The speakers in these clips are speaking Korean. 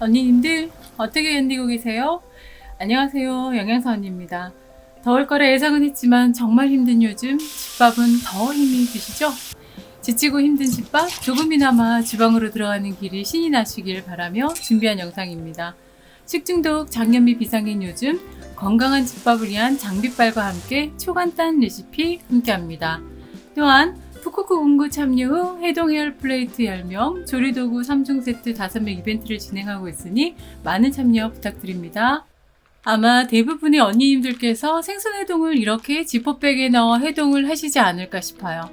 언니님들 어떻게 견디고 계세요? 안녕하세요. 영양사 언니입니다. 더울 거라 예상은 했지만 정말 힘든 요즘 집밥은 더 힘이 드시죠? 지치고 힘든 집밥 조금이나마 주방으로 들어가는 길이 신이 나시길 바라며 준비한 영상입니다. 식중독, 장염비 비상인 요즘 건강한 집밥을 위한 장비빨과 함께 초간단 레시피 함께합니다. 또한 푸꾸꾸 공구 참여 후 해동 헤어플레이트 10명, 조리도구 3종 세트 5명 이벤트를 진행하고 있으니 많은 참여 부탁드립니다. 아마 대부분의 언니님들께서 생선 해동을 이렇게 지퍼백에 넣어 해동을 하시지 않을까 싶어요.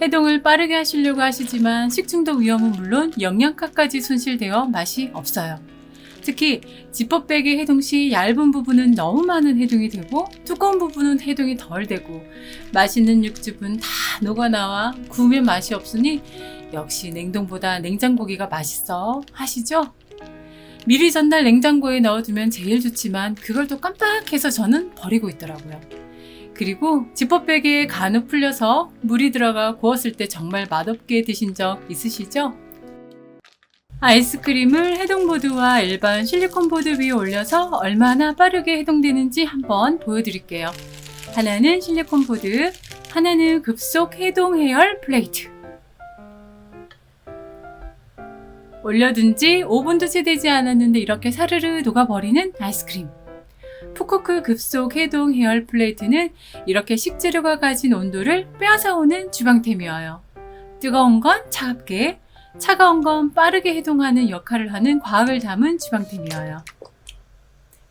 해동을 빠르게 하시려고 하시지만 식중독 위험은 물론 영양가까지 손실되어 맛이 없어요. 특히 지퍼백의 해동 시 얇은 부분은 너무 많은 해동이 되고 두꺼운 부분은 해동이 덜 되고 맛있는 육즙은 다 녹아나와 구우면 맛이 없으니 역시 냉동보다 냉장고기가 맛있어 하시죠? 미리 전날 냉장고에 넣어두면 제일 좋지만 그걸 또 깜빡해서 저는 버리고 있더라고요. 그리고 지퍼백에 간혹 풀려서 물이 들어가 구웠을 때 정말 맛없게 드신 적 있으시죠? 아이스크림을 해동보드와 일반 실리콘보드 위에 올려서 얼마나 빠르게 해동되는지 한번 보여드릴게요. 하나는 실리콘보드, 하나는 급속 해동 해열 플레이트. 올려둔 지 5분도 채 되지 않았는데 이렇게 사르르 녹아버리는 아이스크림. 푸꾸크 급속 해동 해열 플레이트는 이렇게 식재료가 가진 온도를 빼앗아오는 주방템이어요. 뜨거운 건 차갑게, 차가운 건 빠르게 해동하는 역할을 하는 과학을 담은 주방템이어요.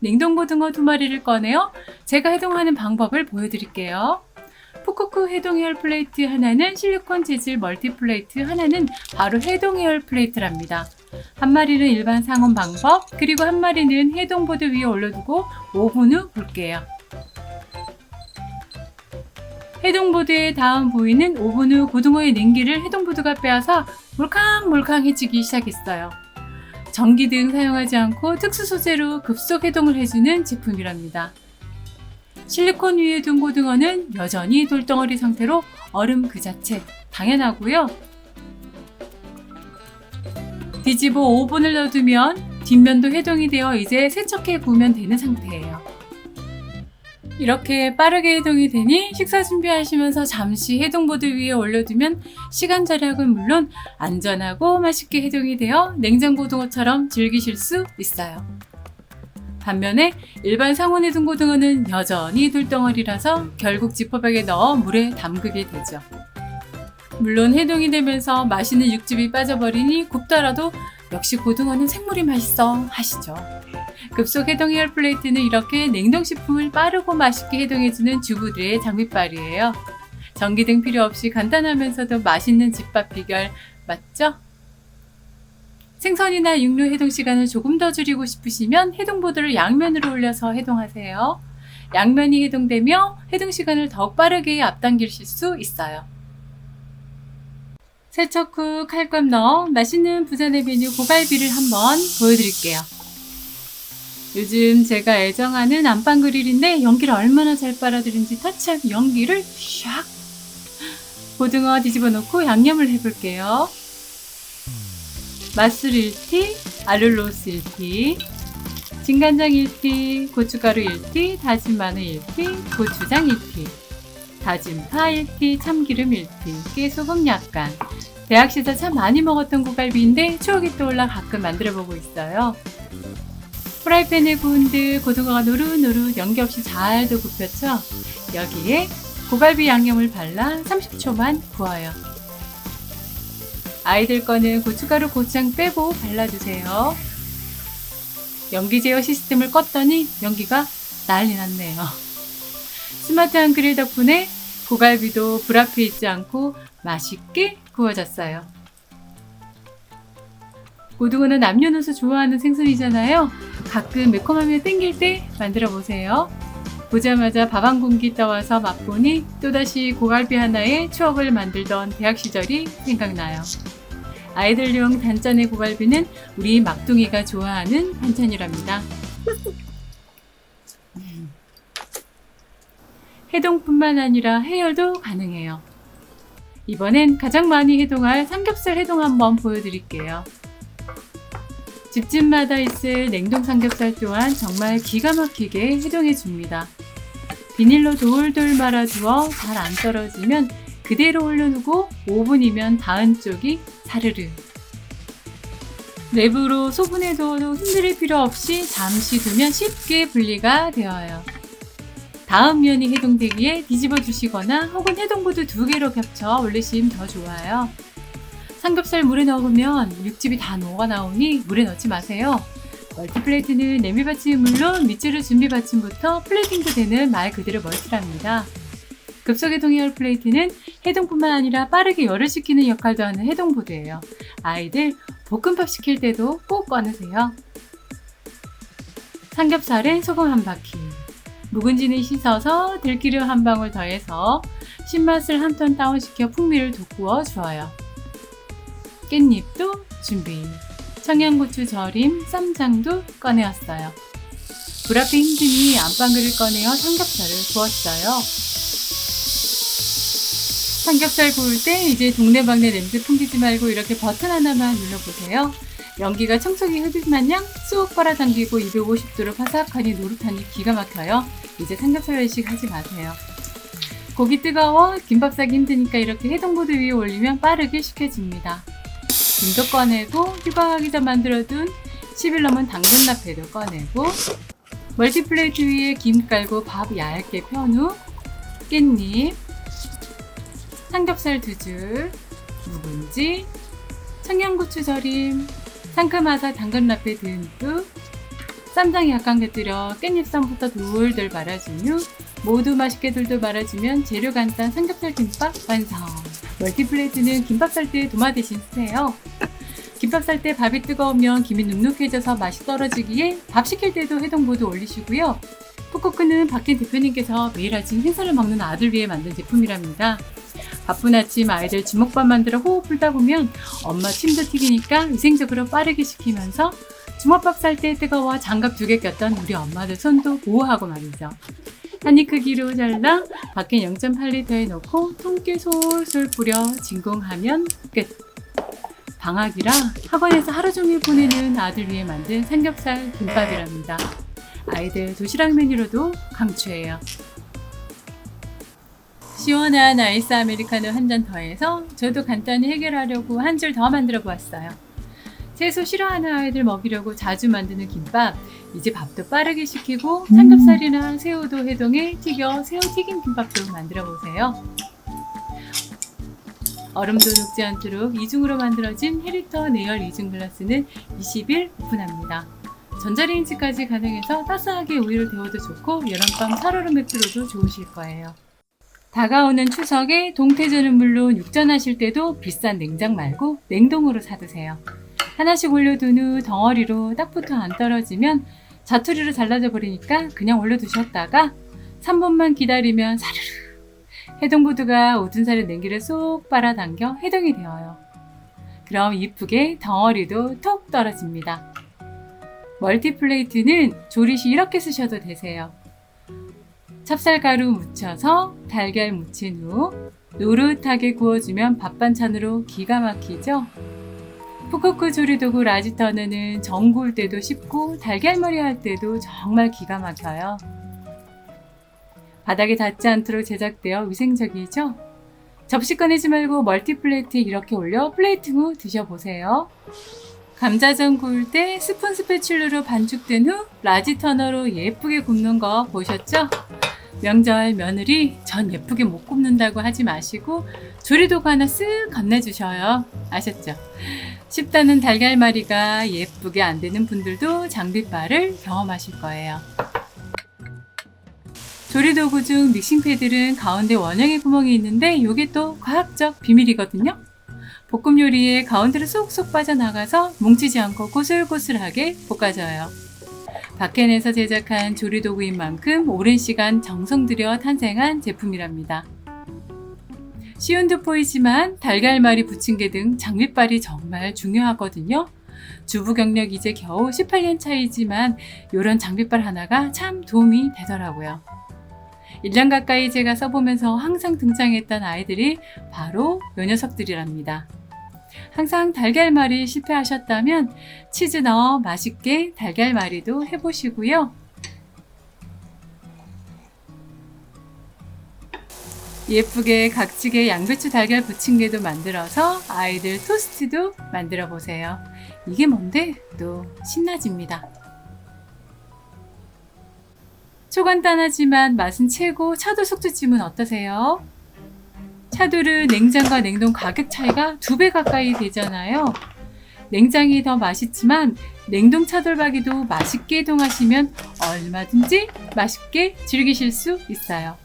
냉동고등어 2마리를 꺼내어 제가 해동하는 방법을 보여드릴게요. 푸꾸크 해동 해열 플레이트 하나는 실리콘 재질 멀티 플레이트, 하나는 바로 해동 해열 플레이트랍니다. 한 마리는 일반 상온 방법, 그리고 한 마리는 해동보드 위에 올려두고 5분 후 볼게요. 해동보드에 닿은 부위는 5분 후 고등어의 냉기를 해동보드가 빼앗아 몰캉몰캉해지기 시작했어요. 전기 등 사용하지 않고 특수 소재로 급속 해동을 해주는 제품이랍니다. 실리콘 위에 둔 고등어는 여전히 돌덩어리 상태로 얼음 그 자체 당연하고요. 뒤집어 5분을 넣어두면 뒷면도 해동이 되어 이제 세척해 구우면 되는 상태예요. 이렇게 빠르게 해동이 되니 식사 준비하시면서 잠시 해동보드 위에 올려두면 시간 절약은 물론 안전하고 맛있게 해동이 되어 냉장고등어처럼 즐기실 수 있어요. 반면에 일반 상온 해동 고등어는 여전히 돌덩어리라서 결국 지퍼백에 넣어 물에 담그게 되죠. 물론 해동이 되면서 맛있는 육즙이 빠져버리니 굽더라도 역시 고등어는 생물이 맛있어 하시죠. 급속 해동 해열 플레이트는 이렇게 냉동식품을 빠르고 맛있게 해동해주는 주부들의 장비빨이에요. 전기 등 필요 없이 간단하면서도 맛있는 집밥 비결 맞죠? 생선이나 육류 해동 시간을 조금 더 줄이고 싶으시면 해동보드를 양면으로 올려서 해동하세요. 양면이 해동되며 해동 시간을 더욱 빠르게 앞당기실 수 있어요. 세척 후 칼집 넣어 맛있는 부자의 메뉴 고갈비를 한번 보여드릴게요. 요즘 제가 애정하는 안방 그릴인데 연기를 얼마나 잘 빨아들인지 터치한 연기를 샥! 고등어 뒤집어 놓고 양념을 해볼게요. 맛술 1티, 알룰로스 1티, 진간장 1티, 고춧가루 1티, 다진 마늘 1티, 고추장 1티, 다진 파 1티, 참기름 1티, 깨소금 약간. 대학 시절 참 많이 먹었던 고갈비인데 추억이 떠올라 가끔 만들어보고 있어요. 프라이팬에 구운 듯 고등어가 노릇노릇 연기 없이 잘도 굽혔죠? 여기에 고갈비 양념을 발라 30초만 구워요. 아이들 거는 고춧가루 고추장 빼고 발라주세요. 연기 제어 시스템을 껐더니 연기가 난리 났네요. 스마트한 그릴 덕분에 고갈비도 불 앞에 있지 않고 맛있게 구워졌어요. 고등어는 남녀노소 좋아하는 생선이잖아요. 가끔 매콤하면 땡길 때 만들어 보세요. 보자마자 밥 한 공기 떠와서 맛보니 또다시 고갈비 하나에 추억을 만들던 대학 시절이 생각나요. 아이들용 단짠의 고갈비는 우리 막둥이가 좋아하는 반찬이랍니다. 해동뿐만 아니라 해열도 가능해요. 이번엔 가장 많이 해동할 삼겹살 해동 한번 보여드릴게요. 집집마다 있을 냉동 삼겹살 또한 정말 기가 막히게 해동해 줍니다. 비닐로 돌돌 말아주어 잘 안 떨어지면 그대로 올려두고 5분이면 닿은 쪽이 사르르. 랩으로 소분해 두어도 흔들릴 필요 없이 잠시 두면 쉽게 분리가 되어요. 다음 면이 해동되기에 뒤집어 주시거나 혹은 해동보드 2개로 겹쳐 올리시면 더 좋아요. 삼겹살 물에 넣으면 육즙이 다 녹아 나오니 물에 넣지 마세요. 멀티플레이트는 냄비 받침이 물론 밑줄을 준비 받침부터 플레이팅도 되는 말 그대로 멀티랍니다. 급속해동열 플레이트는 해동뿐만 아니라 빠르게 열을 식히는 역할도 하는 해동보드예요. 아이들 볶음밥 시킬 때도 꼭 꺼내세요. 삼겹살에 소금 한 바퀴, 묵은지는 씻어서 들기름 한 방울 더해서 신맛을 한 톤 다운시켜 풍미를 돋구어 주어요. 깻잎도 준비, 청양고추 절임, 쌈장도 꺼내었어요. 불 앞에 힘드니 안방글을 꺼내어 삼겹살을 구웠어요. 삼겹살 구울 때 이제 동네방네 냄새 풍기지 말고 이렇게 버튼 하나만 눌러보세요. 연기가 청소기 흡입 마냥 쏙 빨아당기고 250도로 바삭하니 노릇하니 기가 막혀요. 이제 삼겹살 외식 하지 마세요. 고기 뜨거워 김밥 싸기 힘드니까 이렇게 해동보드 위에 올리면 빠르게 식혀집니다. 김도 꺼내고 휴방하기 전 만들어둔 10일 넘은 당근 라페도 꺼내고 멀티플레이트 위에 김 깔고 밥 얇게 편 후 깻잎, 삼겹살 2줄, 묵은지, 청양고추 절임, 상큼하사 당근 라페 듬뿍, 쌈장 약간 곁들여 깻잎쌈부터 돌돌 말아준 후 모두 맛있게 돌돌 말아주면 재료 간단 삼겹살 김밥 완성! 멀티플레이트는 김밥 쌀 때 도마 대신 쓰세요. 김밥 쌀 때 밥이 뜨거우면 김이 눅눅해져서 맛이 떨어지기에 밥 시킬 때도 해동보드 올리시고요. 푸코크는 박힌 대표님께서 매일 아침 생선을 먹는 아들 위해 만든 제품이랍니다. 바쁜 아침 아이들 주먹밥 만들어 호흡 풀다 보면 엄마 침도 튀기니까 위생적으로 빠르게 식히면서 주먹밥 쌀 때 뜨거워 장갑 2개 꼈던 우리 엄마들 손도 보호하고 말이죠. 한입 크기로 잘라 밖에 0.8리터에 넣고 통깨 솔솔 뿌려 진공하면 끝. 방학이라 학원에서 하루 종일 보내는 아들 위해 만든 삼겹살 김밥이랍니다. 아이들 도시락 메뉴로도 강추해요. 시원한 아이스 아메리카노 한 잔 더해서 저도 간단히 해결하려고 한 줄 더 만들어 보았어요. 채소 싫어하는 아이들 먹이려고 자주 만드는 김밥, 이제 밥도 빠르게 식히고 삼겹살이나 새우도 해동해 튀겨 새우튀김 김밥도 만들어 보세요. 얼음도 녹지 않도록 이중으로 만들어진 해리터 내열 이중 글라스는 20일 오픈합니다. 전자레인지까지 가능해서 따스하게 우유를 데워도 좋고 여름밤 살얼음 맥주로도 좋으실 거예요. 다가오는 추석에 동태전은 물론 육전하실 때도 비싼 냉장 말고 냉동으로 사드세요. 하나씩 올려둔 후 덩어리로 딱 붙어 안 떨어지면 자투리로 잘라져 버리니까 그냥 올려두셨다가 3분만 기다리면 사르르 해동보드가 오븐살에 냉기를 쏙 빨아당겨 해동이 되어요. 그럼 이쁘게 덩어리도 톡 떨어집니다. 멀티플레이트는 조리 시 이렇게 쓰셔도 되세요. 찹쌀가루 묻혀서 달걀 묻힌 후 노릇하게 구워주면 밥반찬으로 기가 막히죠? 푸코크 조리도구 라지터너는 전 구울 때도 쉽고 달걀머리 할 때도 정말 기가 막혀요. 바닥에 닿지 않도록 제작되어 위생적이죠? 접시 꺼내지 말고 멀티플레이트에 이렇게 올려 플레이팅 후 드셔보세요. 감자전 구울 때 스푼 스패츌러로 반죽된 후 라지터너로 예쁘게 굽는 거 보셨죠? 명절 며느리 전 예쁘게 못 굽는다고 하지 마시고 조리도구 하나 쓱 건네주셔요. 아셨죠? 쉽다는 달걀말이가 예쁘게 안 되는 분들도 장비빨을 경험하실 거예요. 조리도구 중 믹싱패들은 가운데 원형의 구멍이 있는데 이게 또 과학적 비밀이거든요. 볶음 요리에 가운데로 쏙쏙 빠져나가서 뭉치지 않고 고슬고슬하게 볶아져요. 박켄에서 제작한 조리도구인 만큼 오랜 시간 정성 들여 탄생한 제품이랍니다. 쉬운 듯 보이지만 달걀말이 부침개 등 장비빨이 정말 중요하거든요. 주부 경력 이제 겨우 18년 차이지만 이런 장비빨 하나가 참 도움이 되더라고요. 1년 가까이 제가 써보면서 항상 등장했던 아이들이 바로 요 녀석들이랍니다. 항상 달걀말이 실패하셨다면 치즈 넣어 맛있게 달걀말이도 해보시고요. 예쁘게 각지게 양배추 달걀 부침개도 만들어서 아이들 토스트도 만들어 보세요. 이게 뭔데 또 신나집니다. 초간단하지만 맛은 최고 차돌 숙주찜은 어떠세요? 차돌은 냉장과 냉동 가격 차이가 2배 가까이 되잖아요. 냉장이 더 맛있지만 냉동 차돌박이도 맛있게 해동하시면 얼마든지 맛있게 즐기실 수 있어요.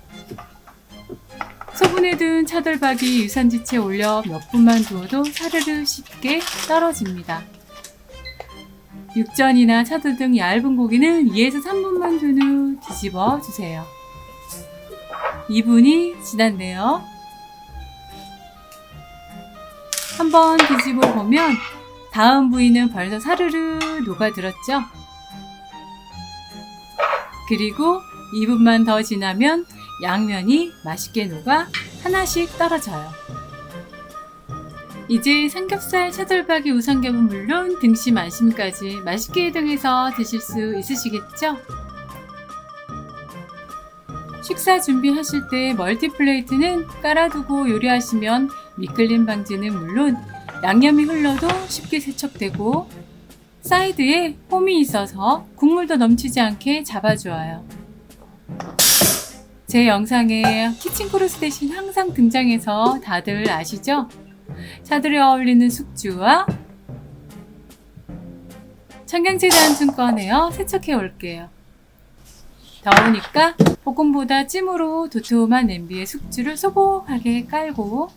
소분해 둔 차돌박이 유산지체에 올려 몇 분만 두어도 사르르 쉽게 떨어집니다. 육전이나 차돌 등 얇은 고기는 2에서 3분만 둔 후 뒤집어 주세요. 2분이 지났네요. 한번 뒤집어 보면 다음 부위는 벌써 사르르 녹아들었죠? 그리고 2분만 더 지나면 양면이 맛있게 녹아 하나씩 떨어져요. 이제 삼겹살, 차돌박이, 우삼겹은 물론 등심, 안심까지 맛있게 해동해서 드실 수 있으시겠죠? 식사 준비하실 때 멀티플레이트는 깔아두고 요리하시면 미끌림 방지는 물론 양념이 흘러도 쉽게 세척되고 사이드에 홈이 있어서 국물도 넘치지 않게 잡아주어요. 제 영상에 키친크로스 대신 항상 등장해서 다들 아시죠? 차돌에 어울리는 숙주와 청경채도 한 줌 꺼내어 세척해 올게요. 더우니까 볶음보다 찜으로 도톰한 냄비에 숙주를 소복하게 깔고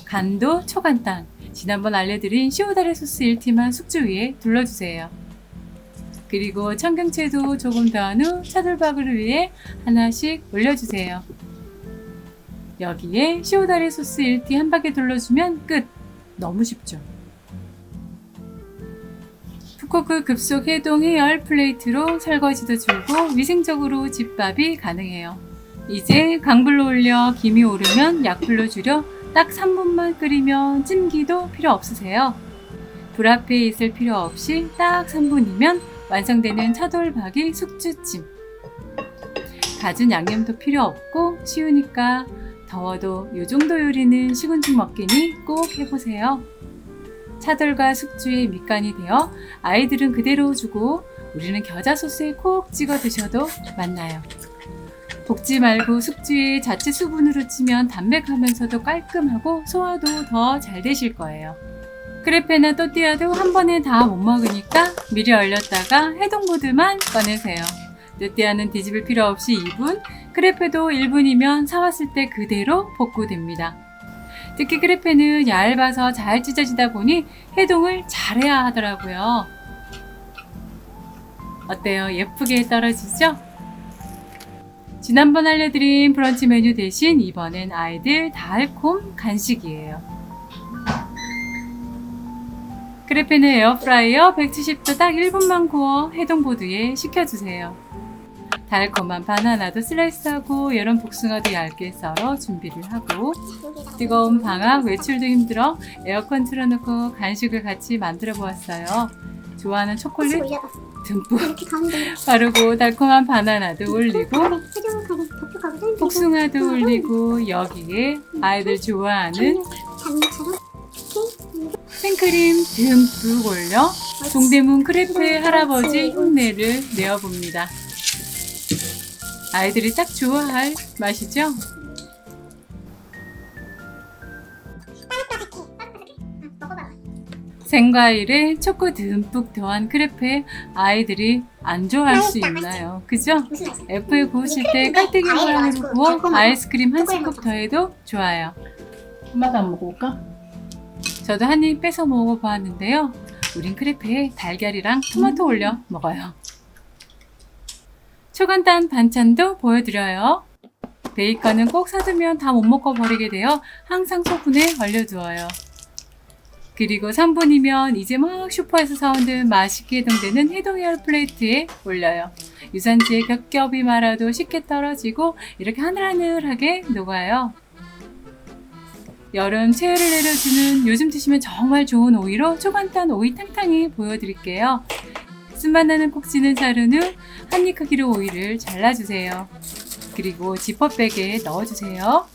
간도 초간단, 지난번 알려드린 시오다레 소스 1티만 숙주 위에 둘러주세요. 그리고 청경채도 조금 더한 후 차돌박이를 위해 하나씩 올려주세요. 여기에 시오다레 소스 1티 한 바퀴 둘러주면 끝! 너무 쉽죠? 푸코크 급속 해동 해열 플레이트로 설거지도 줄고 위생적으로 집밥이 가능해요. 이제 강불로 올려 김이 오르면 약불로 줄여 딱 3분만 끓이면 찜기도 필요 없으세요. 불 앞에 있을 필요 없이 딱 3분이면 완성되는 차돌박이 숙주찜. 갖은 양념도 필요 없고 쉬우니까 더워도 이 정도 요리는 시군죽 먹기니 꼭 해보세요. 차돌과 숙주의 밑간이 되어 아이들은 그대로 주고 우리는 겨자 소스에 콕 찍어 드셔도 맛나요. 볶지 말고 숙주에 자체 수분으로 찌면 담백하면서도 깔끔하고 소화도 더 잘 되실 거예요. 크레페나 또띠아도 한 번에 다 못 먹으니까 미리 얼렸다가 해동보드만 꺼내세요. 또띠아는 뒤집을 필요 없이 2분, 크레페도 1분이면 사왔을 때 그대로 볶고 됩니다. 특히 크레페는 얇아서 잘 찢어지다 보니 해동을 잘해야 하더라고요. 어때요? 예쁘게 떨어지죠? 지난번 알려드린 브런치 메뉴 대신 이번엔 아이들 달콤 간식이에요. 크레페는 에어프라이어 170도 딱 1분만 구워 해동보드에 식혀주세요. 달콤한 바나나도 슬라이스하고 여름 복숭아도 얇게 썰어 준비를 하고 뜨거운 방학 외출도 힘들어 에어컨 틀어놓고 간식을 같이 만들어 보았어요. 좋아하는 초콜릿 듬뿍 바르고 달콤한 바나나도 올리고 복숭아도 올리고 여기에 아이들 좋아하는 생크림 듬뿍 올려 동대문 크레페 할아버지 흉내를 내어봅니다. 아이들이 딱 좋아할 맛이죠? 생과일에 초코 듬뿍 더한 크레페 아이들이 안 좋아할 수 있나요? 그죠? F에 구우실 때 깔때기 모양으로 구워 아이스크림 한 스쿱 더해도 좋아요. 엄마도 안 먹어볼까? 저도 한 입 뺏어 먹어보았는데요. 우린 크레페에 달걀이랑 토마토 올려 먹어요. 초간단 반찬도 보여드려요. 베이컨은 꼭 사두면 다 못 먹고 버리게 되어 항상 소분에 얼려두어요. 그리고 3분이면 이제 막 슈퍼에서 사온 듯 맛있게 해동되는 해동해열 플레이트에 올려요. 유산지에 겹겹이 말아도 쉽게 떨어지고 이렇게 하늘하늘하게 녹아요. 여름 체열을 내려주는 요즘 드시면 정말 좋은 오이로 초간단 오이 탕탕이 보여드릴게요. 쓴맛 나는 콕 찌는 자른 후 한 입 크기로 오이를 잘라주세요. 그리고 지퍼백에 넣어주세요.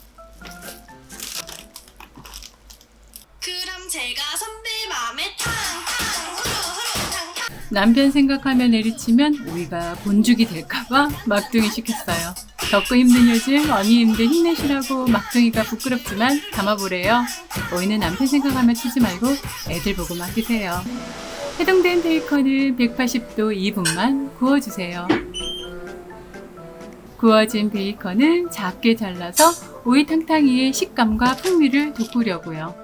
그럼 제가 선배 맘에 탕탕 후루후루 탕탕. 남편 생각하며 내리치면 오이가 본죽이 될까봐 막둥이 시켰어요. 덥고 힘든 요즘 언니님들 힘내시라고 막둥이가 부끄럽지만 담아보래요. 오이는 남편 생각하며 치지 말고 애들 보고 맡기세요. 해동된 베이컨을 180도 2분만 구워주세요. 구워진 베이컨은 작게 잘라서 오이 탕탕이의 식감과 풍미를 돋구려고요.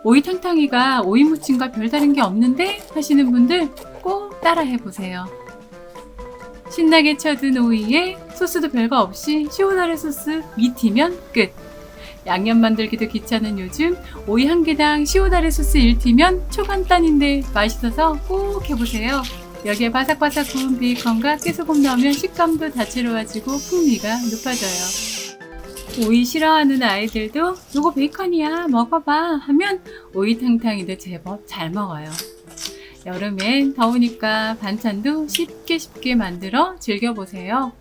오이 탕탕이가 오이 무침과 별다른 게 없는데 하시는 분들 꼭 따라 해보세요. 신나게 쳐든 오이에 소스도 별거 없이 시원하게 소스 미티면 끝! 양념 만들기도 귀찮은 요즘 오이 한 개당 시오다레 소스 1티면 초간단인데 맛있어서 꼭 해보세요. 여기에 바삭바삭 구운 베이컨과 깨소금 넣으면 식감도 다채로워지고 풍미가 높아져요. 오이 싫어하는 아이들도 요거 베이컨이야 먹어봐 하면 오이 탕탕이도 제법 잘 먹어요. 여름엔 더우니까 반찬도 쉽게 만들어 즐겨보세요.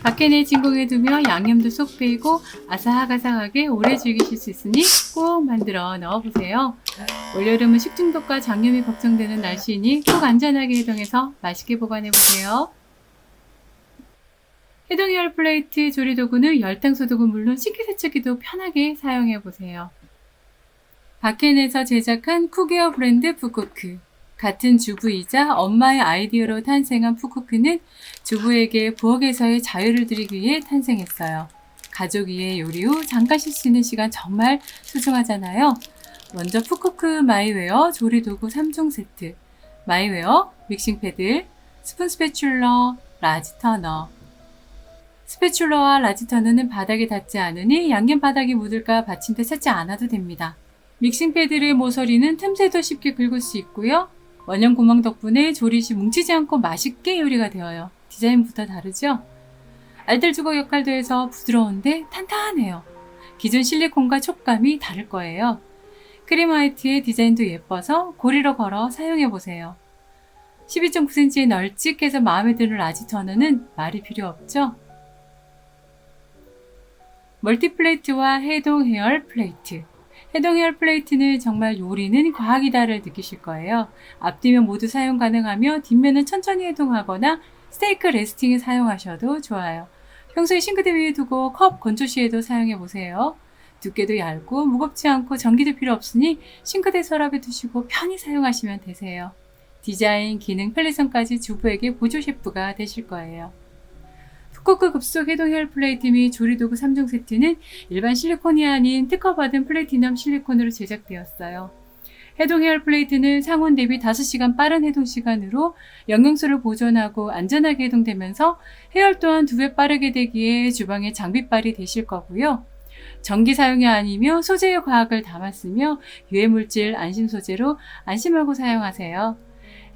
밖에 내 진공에 두며 양념도 쏙 배이고 아삭아삭하게 오래 즐기실 수 있으니 꼭 만들어 넣어보세요. 올여름은 식중독과 장염이 걱정되는 날씨이니 꼭 안전하게 해동해서 맛있게 보관해보세요. 해동 에어 플레이트 조리도구는 열탕소독은 물론 식기세척기도 편하게 사용해보세요. 바켄에서 제작한 쿡웨어 브랜드 푸쿠크. 같은 주부이자 엄마의 아이디어로 탄생한 푸쿠크는 주부에게 부엌에서의 자유를 드리기 위해 탄생했어요. 가족 위해 요리 후 잠깐 쉴 수 있는 시간 정말 소중하잖아요. 먼저 푸쿠크 마이웨어 조리도구 3종 세트, 마이웨어, 믹싱패드, 스푼 스패츌러, 라지 터너. 스패츌러와 라지 터너는 바닥에 닿지 않으니 양념 바닥이 묻을까 받침대 찾지 않아도 됩니다. 믹싱패드의 모서리는 틈새도 쉽게 긁을 수 있고요. 원형 구멍 덕분에 조리 시 뭉치지 않고 맛있게 요리가 되어요. 디자인부터 다르죠? 알뜰주걱 역할도 해서 부드러운데 탄탄해요. 기존 실리콘과 촉감이 다를 거예요. 크림 화이트의 디자인도 예뻐서 고리로 걸어 사용해보세요. 12.9cm의 널찍해서 마음에 드는 라지 터너는 말이 필요 없죠? 멀티플레이트와 해동 헤어 플레이트. 해동 헤어 플레이트는 정말 요리는 과학이다를 느끼실 거예요. 앞뒤면 모두 사용 가능하며 뒷면은 천천히 해동하거나 스테이크 레스팅에 사용하셔도 좋아요. 평소에 싱크대 위에 두고 컵 건조 시에도 사용해보세요. 두께도 얇고 무겁지 않고 전기도 필요 없으니 싱크대 서랍에 두시고 편히 사용하시면 되세요. 디자인, 기능, 편리성까지 주부에게 보조 셰프가 되실 거예요. 푸쿠크 급속 해동 헤어 플레이트 및 조리도구 3종 세트는 일반 실리콘이 아닌 특허받은 플래티넘 실리콘으로 제작되었어요. 해동 헤어 플레이트는 상온 대비 5시간 빠른 해동 시간으로 영양소를 보존하고 안전하게 해동되면서 해열 또한 2배 빠르게 되기에 주방에 장비빨이 되실 거고요. 전기 사용이 아니며 소재의 과학을 담았으며 유해물질 안심 소재로 안심하고 사용하세요.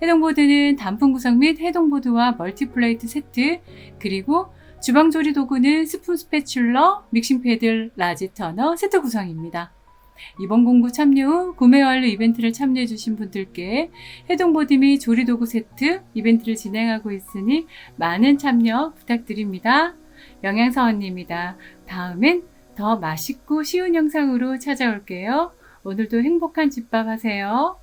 해동보드는 단품 구성 및 해동보드와 멀티플레이트 세트, 그리고 주방조리 도구는 스푼 스패츌러, 믹싱패드, 라지 터너 세트 구성입니다. 이번 공구 참여 후 구매 완료 이벤트를 참여해주신 분들께 해동보드 및 조리도구 세트 이벤트를 진행하고 있으니 많은 참여 부탁드립니다. 영양사원입니다. 다음엔 더 맛있고 쉬운 영상으로 찾아올게요. 오늘도 행복한 집밥 하세요.